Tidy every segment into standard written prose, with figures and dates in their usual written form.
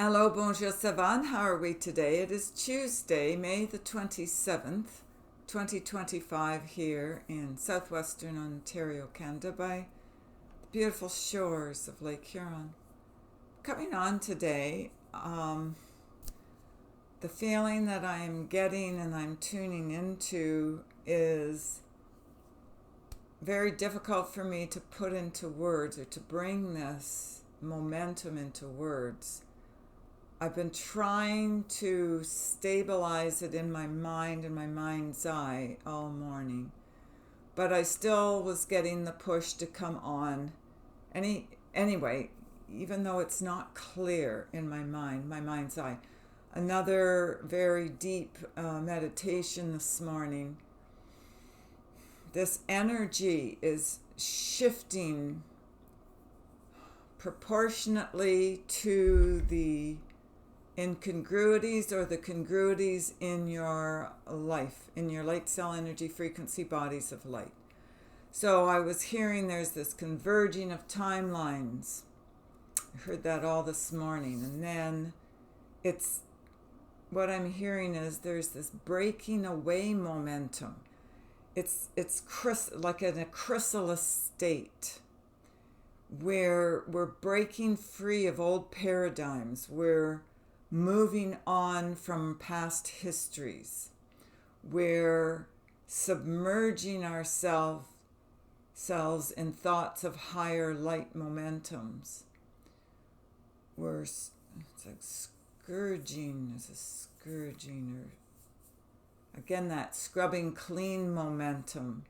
Hello, bonjour, ça va? How are we today? It is Tuesday, May the 27th, 2025 here in southwestern Ontario, Canada by the beautiful shores of Lake Huron. Coming on today, the feeling that I am getting and I'm tuning into is very difficult for me to put into words or to bring this momentum into words. I've been trying to stabilize it in my mind and my mind's eye all morning, but I still was getting the push to come on. Anyway, even though it's not clear in my mind, my mind's eye. Another very deep meditation this morning. This energy is shifting proportionately to the incongruities or the congruities in your life, in your light cell energy frequency bodies of light. So I was hearing there's this converging of timelines. I heard that all this morning. And then what I'm hearing is there's this breaking away momentum. It's like in a chrysalis state where we're breaking free of old paradigms. We're moving on from past histories. We're submerging ourselves in thoughts of higher light momentums. It's like scourging, or again that scrubbing clean momentum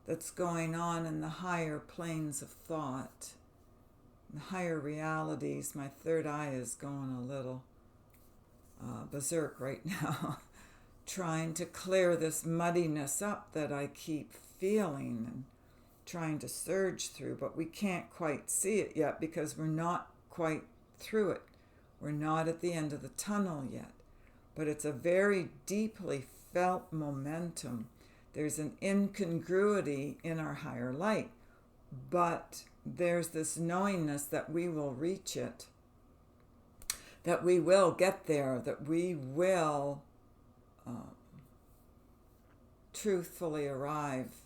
that's going on in the higher planes of thought, the higher realities. My third eye is going a little berserk right now, trying to clear this muddiness up that I keep feeling and trying to surge through, but we can't quite see it yet because we're not quite through it. We're not at the end of the tunnel yet, but it's a very deeply felt momentum. There's an incongruity in our higher light, but there's this knowingness that we will reach it, that we will get there, that we will truthfully arrive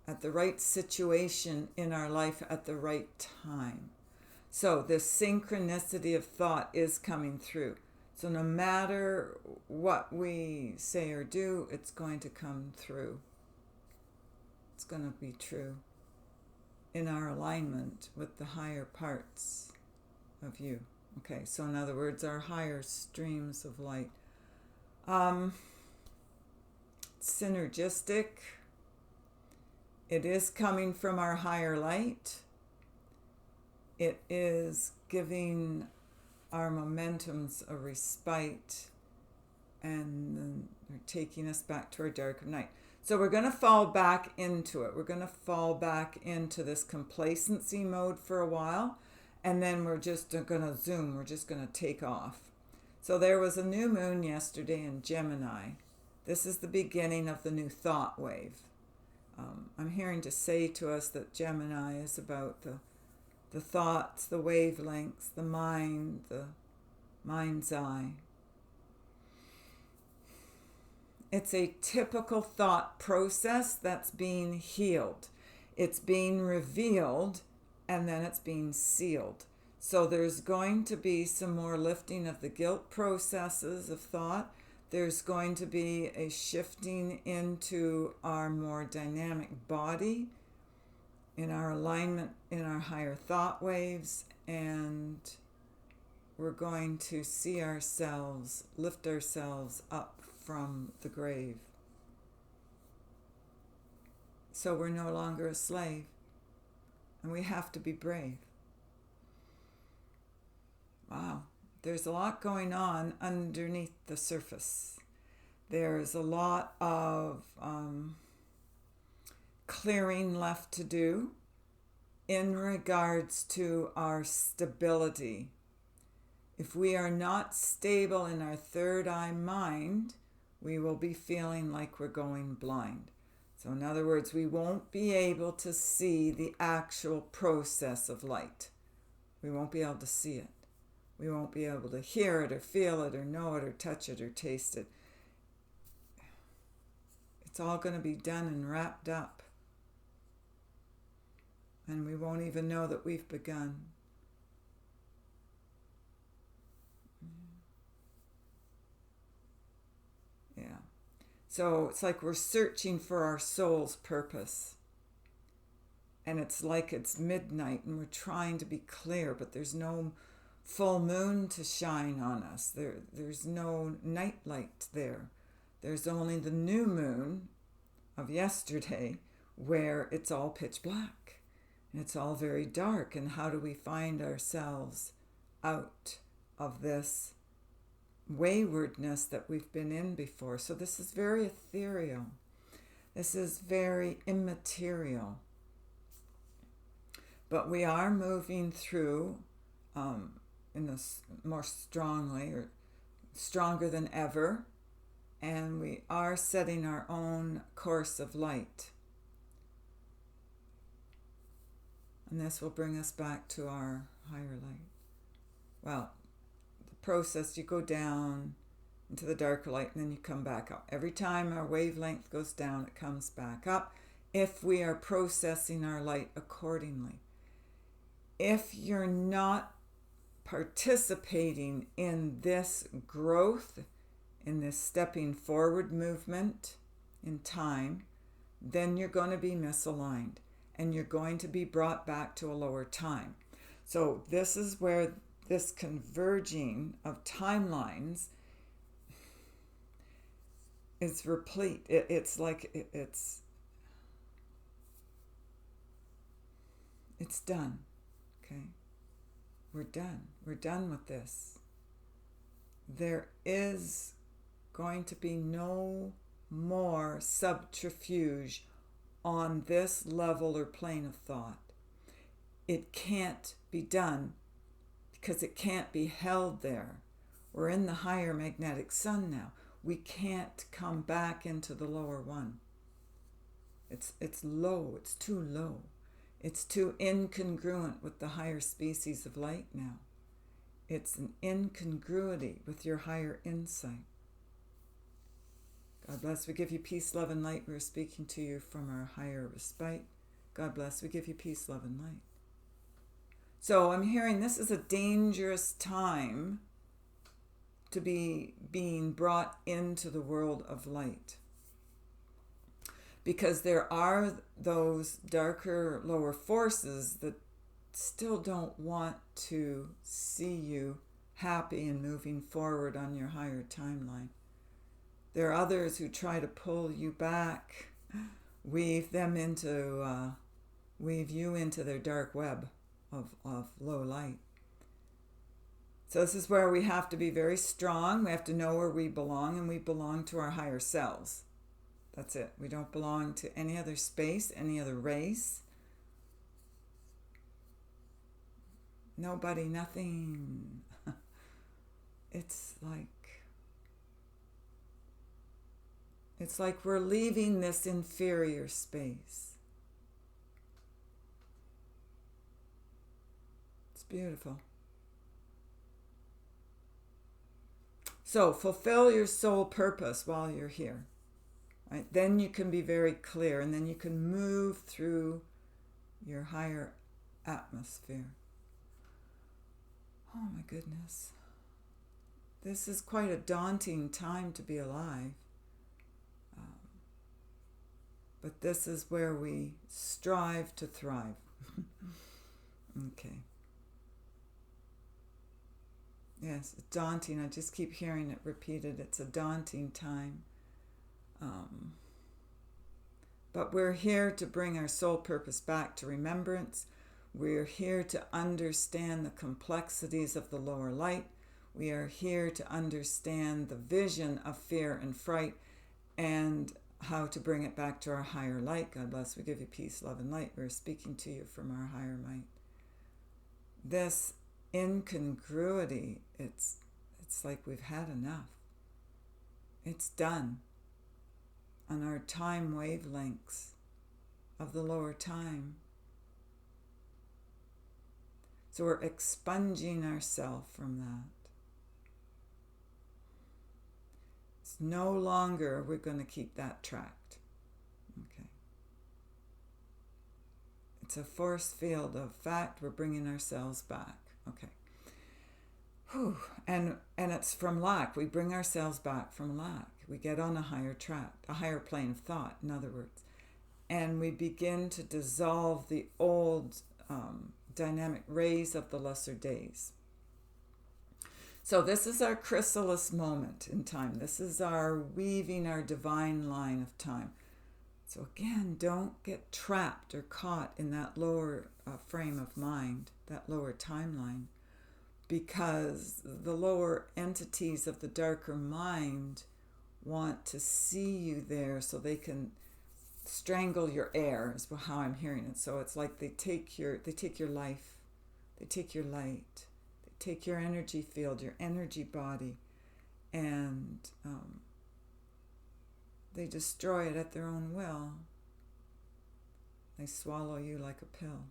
at the right situation in our life at the right time. So this synchronicity of thought is coming through. So no matter what we say or do, it's going to come through. It's going to be true in our alignment with the higher parts of you. Okay, so in other words, our higher streams of light. Synergistic. It is coming from our higher light. It is giving our momentums a respite, and then they're taking us back to our dark of night. So we're going to fall back into it. We're going to fall back into this complacency mode for a while, and then we're just going to zoom. We're just going to take off. So there was a new moon yesterday in Gemini. This is the beginning of the new thought wave. I'm hearing to say to us that Gemini is about the thoughts, the wavelengths, the mind, the mind's eye. It's a typical thought process that's being healed. It's being revealed, and then it's being sealed. So there's going to be some more lifting of the guilt processes of thought. There's going to be a shifting into our more dynamic body, in our alignment, in our higher thought waves, and we're going to see ourselves, lift ourselves up from the grave. So we're no longer a slave, and we have to be brave. Wow, there's a lot going on underneath the surface. There's a lot of clearing left to do in regards to our stability. If we are not stable in our third eye mind, we will be feeling like we're going blind. So in other words, we won't be able to see the actual process of light. We won't be able to see it. We won't be able to hear it or feel it or know it or touch it or taste it. It's all going to be done and wrapped up. And we won't even know that we've begun. Yeah. So it's like we're searching for our soul's purpose. And it's like it's midnight and we're trying to be clear, but there's no full moon to shine on us. There's no night light there. There's only the new moon of yesterday where it's all pitch black. And it's all very dark. And how do we find ourselves out of this waywardness that we've been in before? So this is very ethereal. This is very immaterial. But we are moving through in this more strongly, or stronger than ever, and we are setting our own course of light. And this will bring us back to our higher light. Well, the process, you go down into the darker light and then you come back up. Every time our wavelength goes down, it comes back up if we are processing our light accordingly. If you're not participating in this growth, in this stepping forward movement in time, then you're going to be misaligned and you're going to be brought back to a lower time. So this is where this converging of timelines is replete. It's done. Okay? We're done. We're done with this. There is going to be no more subterfuge on this level or plane of thought. It can't be done because it can't be held there. We're in the higher magnetic sun now. We can't come back into the lower one. It's low. It's too low. It's too incongruent with the higher species of light now. It's an incongruity with your higher insight. God bless. We give you peace, love, and light. We're speaking to you from our higher respite. God bless. We give you peace, love, and light. So I'm hearing this is a dangerous time to be being brought into the world of light. Because there are those darker, lower forces that still don't want to see you happy and moving forward on your higher timeline. There are others who try to pull you back, weave you into their dark web of low light. So this is where we have to be very strong. We have to know where we belong, and we belong to our higher selves. That's it. We don't belong to any other space, any other race. Nobody, nothing. It's like we're leaving this inferior space. It's beautiful. So fulfill your soul purpose while you're here. Right? Then you can be very clear, and then you can move through your higher atmosphere. Oh my goodness. This is quite a daunting time to be alive. But this is where we strive to thrive. Okay. Yes, it's daunting. I just keep hearing it repeated. It's a daunting time. But we're here to bring our soul purpose back to remembrance. We're here to understand the complexities of the lower light. We are here to understand the vision of fear and fright and how to bring it back to our higher light. God bless. We give you peace, love, and light. We're speaking to you from our higher might. This incongruity, it's like we've had enough. It's done. On our time wavelengths of the lower time. So we're expunging ourselves from that. It's no longer we're going to keep that tracked. Okay. It's a force field of fact. We're bringing ourselves back. Okay. Whew. And it's from lack. We bring ourselves back from lack. We get on a higher track, a higher plane of thought, in other words. And we begin to dissolve the old dynamic rays of the lesser days. So this is our chrysalis moment in time. This is our weaving our divine line of time. So again, don't get trapped or caught in that lower frame of mind, that lower timeline, because the lower entities of the darker mind want to see you there so they can strangle your air, is how I'm hearing it. So it's like they take your life, they take your light, they take your energy field, your energy body, and they destroy it at their own will. They swallow you like a pill,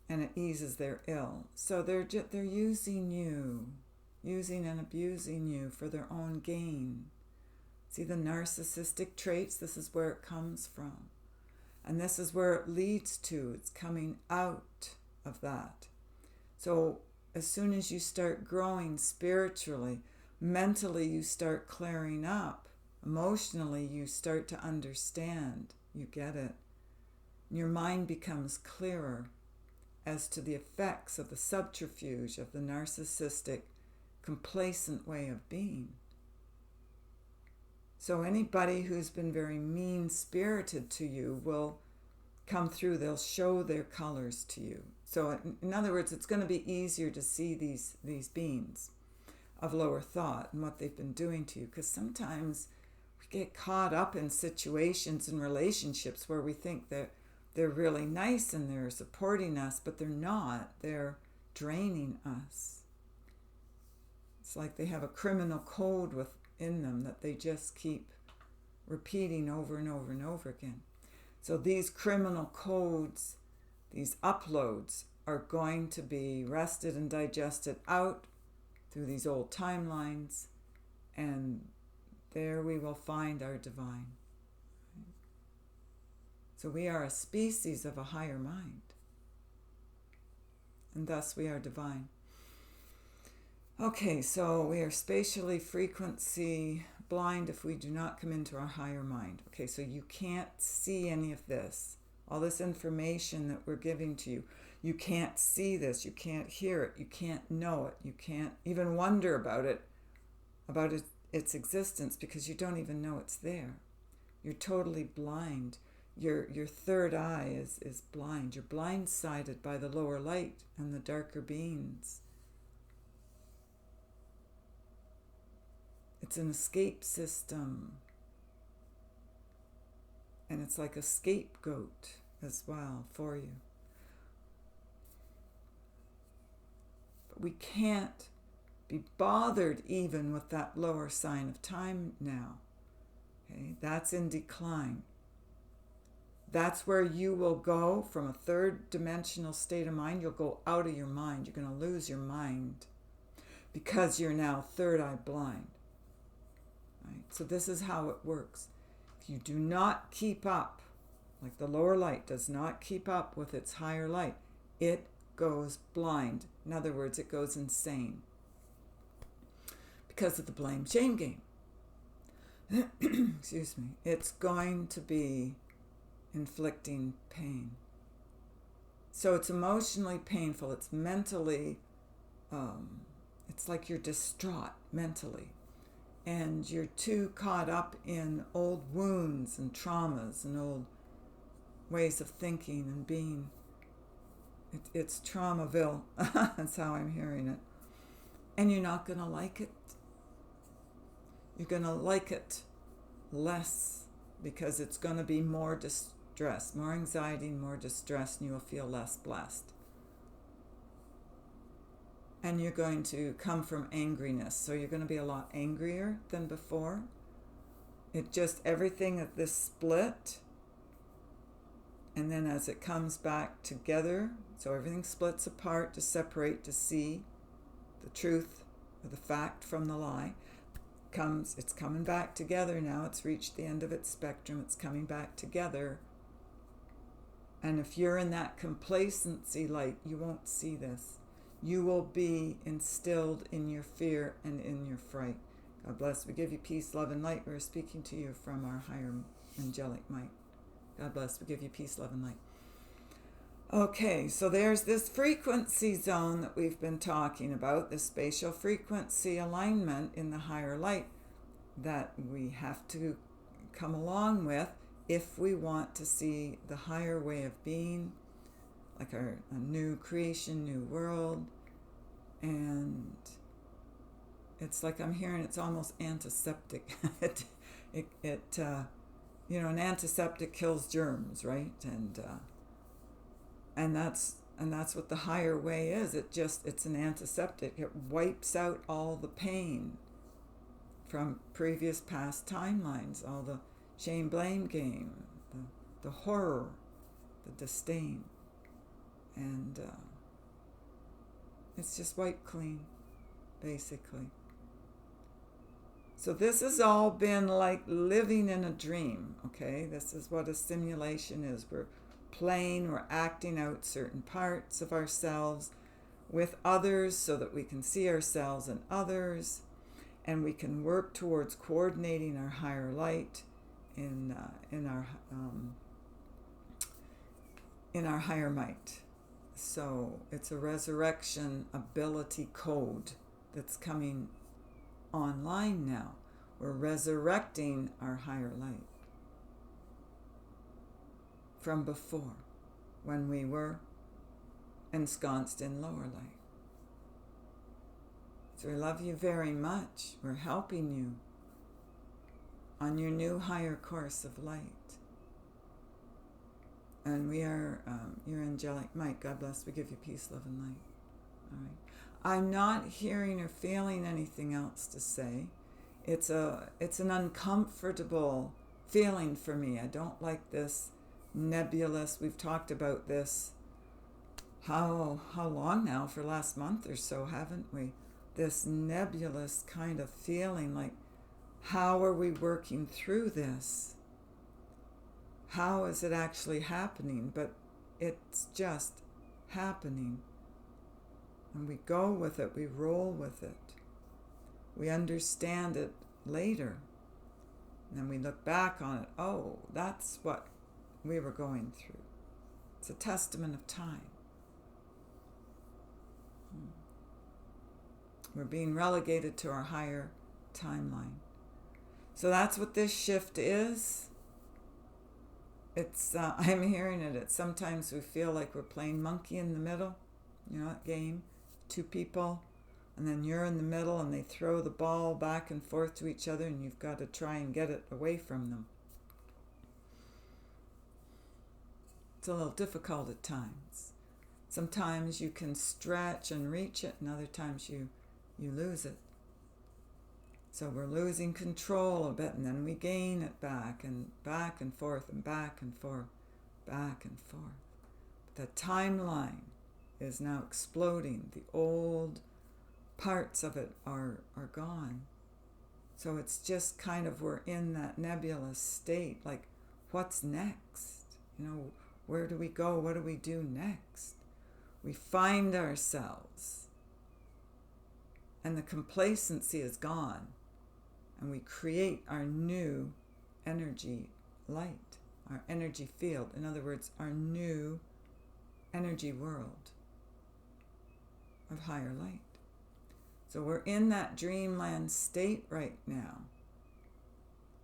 and it eases their ill. So they're using you, using and abusing you for their own gain. See the narcissistic traits? This is where it comes from. And this is where it leads to. It's coming out of that. So as soon as you start growing spiritually, mentally you start clearing up. Emotionally you start to understand. You get it. Your mind becomes clearer as to the effects of the subterfuge of the narcissistic, complacent way of being. So anybody who's been very mean-spirited to you will come through. They'll show their colors to you. So in other words, it's going to be easier to see these beings of lower thought and what they've been doing to you. Because sometimes we get caught up in situations and relationships where we think that they're really nice and they're supporting us, but they're not. They're draining us. It's like they have a criminal code within them that they just keep repeating over and over and over again. So these criminal codes, these uploads, are going to be rested and digested out through these old timelines, and there we will find our divine. So we are a species of a higher mind, and thus we are divine. Okay, so we are spatially frequency blind if we do not come into our higher mind. Okay, so you can't see any of this, all this information that we're giving to you. You can't see this, you can't hear it, you can't know it, you can't even wonder about its existence, because you don't even know it's there. You're totally blind. Your third eye is blind. You're blindsided by the lower light and the darker beings. It's an escape system. And it's like a scapegoat as well for you. But we can't be bothered even with that lower sign of time now. Okay? That's in decline. That's where you will go from a third dimensional state of mind. You'll go out of your mind. You're going to lose your mind because you're now third eye blind. Right? So this is how it works. If you do not keep up, like the lower light does not keep up with its higher light, it goes blind. In other words, it goes insane because of the blame shame game. Excuse me. It's going to be inflicting pain. So it's emotionally painful. It's mentally, it's like you're distraught mentally. And you're too caught up in old wounds and traumas and old ways of thinking and being. It's Traumaville. That's how I'm hearing it. And you're not going to like it. You're going to like it less because it's going to be more distress, more anxiety, more distress, and you will feel less blessed. And you're going to come from angriness, so you're going to be a lot angrier than before. It just, everything at this split And then as it comes back together, so everything splits apart to separate, to see the truth or the fact from the lie, it's coming back together now. It's reached the end of its spectrum. It's coming back together. And if you're in that complacency light, you won't see this. You will be instilled in your fear and in your fright. God bless. We give you peace, love, and light. We're speaking to you from our higher angelic might. God bless. We give you peace, love, and light. Okay, so there's this frequency zone that we've been talking about, this spatial frequency alignment in the higher light that we have to come along with if we want to see the higher way of being, like a new creation, new world. And it's like I'm hearing it's almost antiseptic. An antiseptic kills germs, right? And that's what the higher way is. It's an antiseptic. It wipes out all the pain from previous past timelines, all the shame blame game, the horror, the disdain, and it's just wiped clean, basically. So this has all been like living in a dream, okay? This is what a simulation is. We're acting out certain parts of ourselves with others so that we can see ourselves in others, and we can work towards coordinating our higher light in our higher might. So it's a resurrection ability code that's coming online now. We're resurrecting our higher light from before, when we were ensconced in lower light. So we love you very much. We're helping you on your new higher course of light. And we are your angelic might. God bless. We give you peace, love, and light. All right. I'm not hearing or feeling anything else to say. It's an uncomfortable feeling for me. I don't like this nebulous. We've talked about this how long now, for last month or so, haven't we? This nebulous kind of feeling, like, how are we working through this? How is it actually happening? But it's just happening. And we go with it, we roll with it. We understand it later. And then we look back on it. Oh, that's what we were going through. It's a testament of time. We're being relegated to our higher timeline. So that's what this shift is. It's I'm hearing it. It's sometimes we feel like we're playing monkey in the middle, that game, two people, and then you're in the middle, and they throw the ball back and forth to each other, and you've got to try and get it away from them. It's a little difficult at times. Sometimes you can stretch and reach it, and other times you lose it. So we're losing control a bit, and then we gain it back and forth and back and forth, back and forth. But the timeline is now exploding. The old parts of it are gone. So it's just kind of, we're in that nebulous state, like, what's next? Where do we go? What do we do next? We find ourselves, and the complacency is gone, and we create our new energy light, our energy field. In other words, our new energy world of higher light. So we're in that dreamland state right now,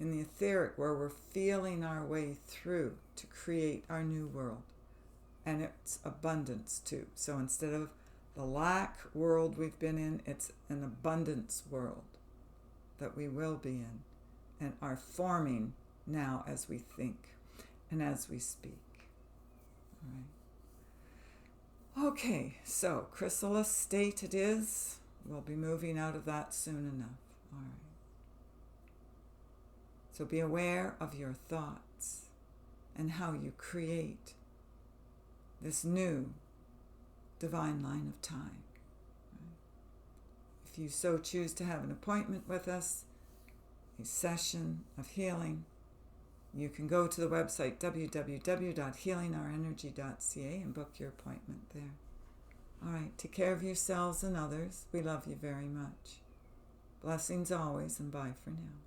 in the etheric, where we're feeling our way through to create our new world. And it's abundance too. So instead of the lack world we've been in, it's an abundance world that we will be in and are forming now as we think and as we speak. All right. Okay, so Chrysalis State it is. We'll be moving out of that soon enough. All right. So be aware of your thoughts. and how you create this new divine line of time. If you so choose to have an appointment with us, a session of healing, you can go to the website www.healingourenergy.ca and book your appointment there. All right, take care of yourselves and others. We love you very much. Blessings always, and bye for now.